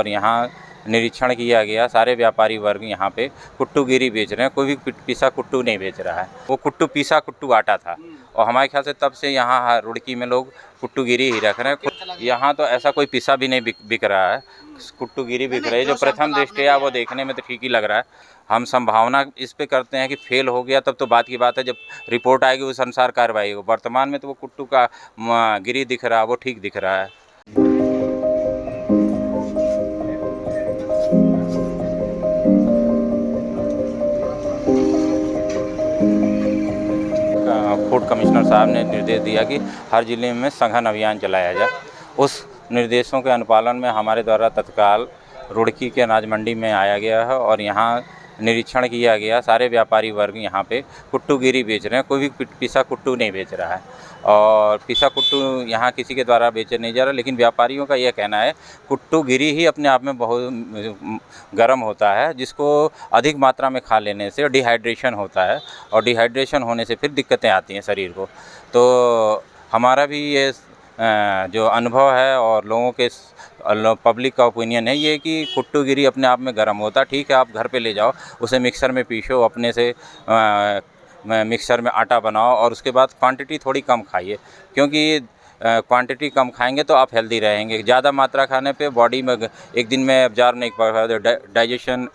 और यहाँ निरीक्षण किया गया, सारे व्यापारी वर्ग यहाँ पे कुट्टूगिरी बेच रहे हैं, कोई भी पिसा कुट्टू नहीं बेच रहा है। वो कुट्टू पिसा कुट्टू आटा था और हमारे ख्याल से तब से यहाँ रुड़की में लोग कुट्टूगिरी ही रख रहे हैं। यहाँ तो ऐसा कोई पिसा भी नहीं बिक रहा है, कुट्टूगिरी बिक रही है। जो प्रथम दृष्टया वो देखने में तो ठीक ही लग रहा है। हम संभावना इस पे करते हैं कि फेल हो गया तब तो बात की बात है, जब रिपोर्ट आएगी उस अनुसार कार्रवाई हो। वर्तमान में तो वो कुट्टू का गिरी दिख रहा है, वो ठीक दिख रहा है। फूड कमिश्नर साहब ने निर्देश दिया कि हर ज़िले में सघन अभियान चलाया जाए। उस निर्देशों के अनुपालन में हमारे द्वारा तत्काल रुड़की के अनाज मंडी में आया गया है और यहाँ निरीक्षण किया गया। सारे व्यापारी वर्ग यहाँ पे कुट्टूगिरी बेच रहे हैं, कोई भी पिसा कुट्टू नहीं बेच रहा है और पिसा कुट्टू यहाँ किसी के द्वारा बेचे नहीं जा रहा। लेकिन व्यापारियों का यह कहना है कुट्टूगिरी ही अपने आप में बहुत गर्म होता है, जिसको अधिक मात्रा में खा लेने से डिहाइड्रेशन होता है और डिहाइड्रेशन होने से फिर दिक्कतें आती हैं शरीर को। तो हमारा भी ये जो अनुभव है और लोगों के पब्लिक का ओपिनियन है ये कि कुट्टूगिरी अपने आप में गर्म होता है। ठीक है, आप घर पे ले जाओ, उसे मिक्सर में पीसो, अपने से मिक्सर में आटा बनाओ और उसके बाद क्वांटिटी थोड़ी कम खाइए, क्योंकि क्वांटिटी कम खाएंगे तो आप हेल्दी रहेंगे। ज़्यादा मात्रा खाने पे बॉडी में एक दिन में एब्जॉर्ब नहीं कर पाता, डाइजेशन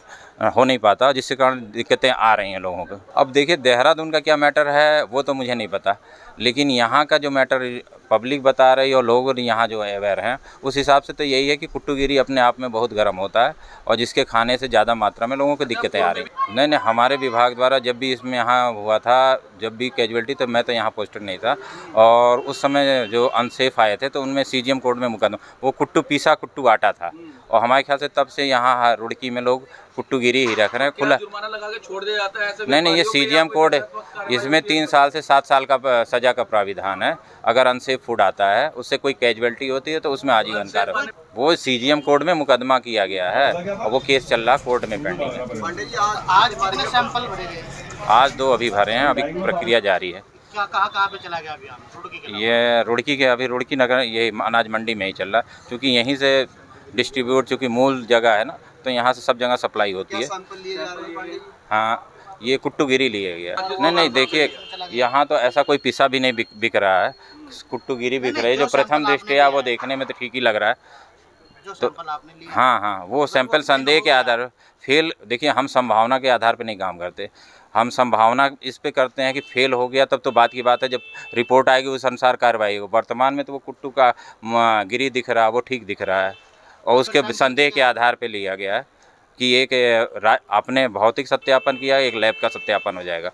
हो नहीं पाता, जिसके कारण दिक्कतें आ रही हैं लोगों को। अब देखिए, देहरादून का क्या मैटर है वो तो मुझे नहीं पता, लेकिन यहाँ का जो मैटर पब्लिक बता रही है और लोग यहाँ जो अवेयर हैं उस हिसाब से तो यही है कि कुट्टूगिरी अपने आप में बहुत गर्म होता है और जिसके खाने से ज़्यादा मात्रा में लोगों को दिक्कतें आ रही हैं। नहीं, हमारे विभाग द्वारा जब भी इसमें यहाँ हुआ था, जब भी कैजुअल्टी, तो मैं तो यहाँ पोस्टेड नहीं था और उस समय जो अनसेफ आए थे तो उनमें CGM कोड में मुकदमा, वो कुट्टू पिसा कुट्टू आटा था और हमारे ख्याल से तब से यहाँ रुड़की में लोग कुट्टूगिरी ही रख रहे हैं। खुला जुर्माना लगा के छोड़ दिया जाता है ऐसे? नहीं, ये CGM कोड है, इसमें 3 साल से 7 साल का सज़ा का प्राविधान है। अगर अनसेफ फूड आता है, उससे कोई कैजुअल्टी होती है तो उसमें आजीवन कारावास। वो CGM कोड में मुकदमा किया गया है और वो केस चल रहा कोर्ट में पेंडिंग है। पंडित जी, आज कितने सैंपल भरे गए? आज 2 अभी भरे हैं, अभी प्रक्रिया जारी है। कहाँ पे चला गया अभियान? रुड़की के? ये रुड़की के, अभी रुड़की नगर ये अनाज मंडी में ही चल रहा है, क्योंकि यहीं से डिस्ट्रीब्यूट, चूँकि मूल जगह है ना, तो यहाँ से सब जगह सप्लाई होती है। हाँ, ये कुट्टूगिरी लिए गया। नहीं, देखिए, यहाँ तो ऐसा कोई पिसा भी नहीं बिक रहा है, कुट्टूगिरी बिक रही है। जो प्रथम दृष्टया वो देखने में तो ठीक ही लग रहा है। तो हाँ, वो सैंपल संदेह के आधार फेल। देखिए, हम संभावना के आधार पर नहीं काम करते, हम संभावना इस पे करते हैं कि फेल हो गया तब तो बात की बात है, जब रिपोर्ट आएगी उस अनुसार कार्रवाई हो। वर्तमान में तो वो कुट्टू का गिरी दिख रहा है, वो ठीक दिख रहा है और उसके संदेह के आधार पे लिया गया है कि एक आपने भौतिक सत्यापन किया, एक लैब का सत्यापन हो जाएगा।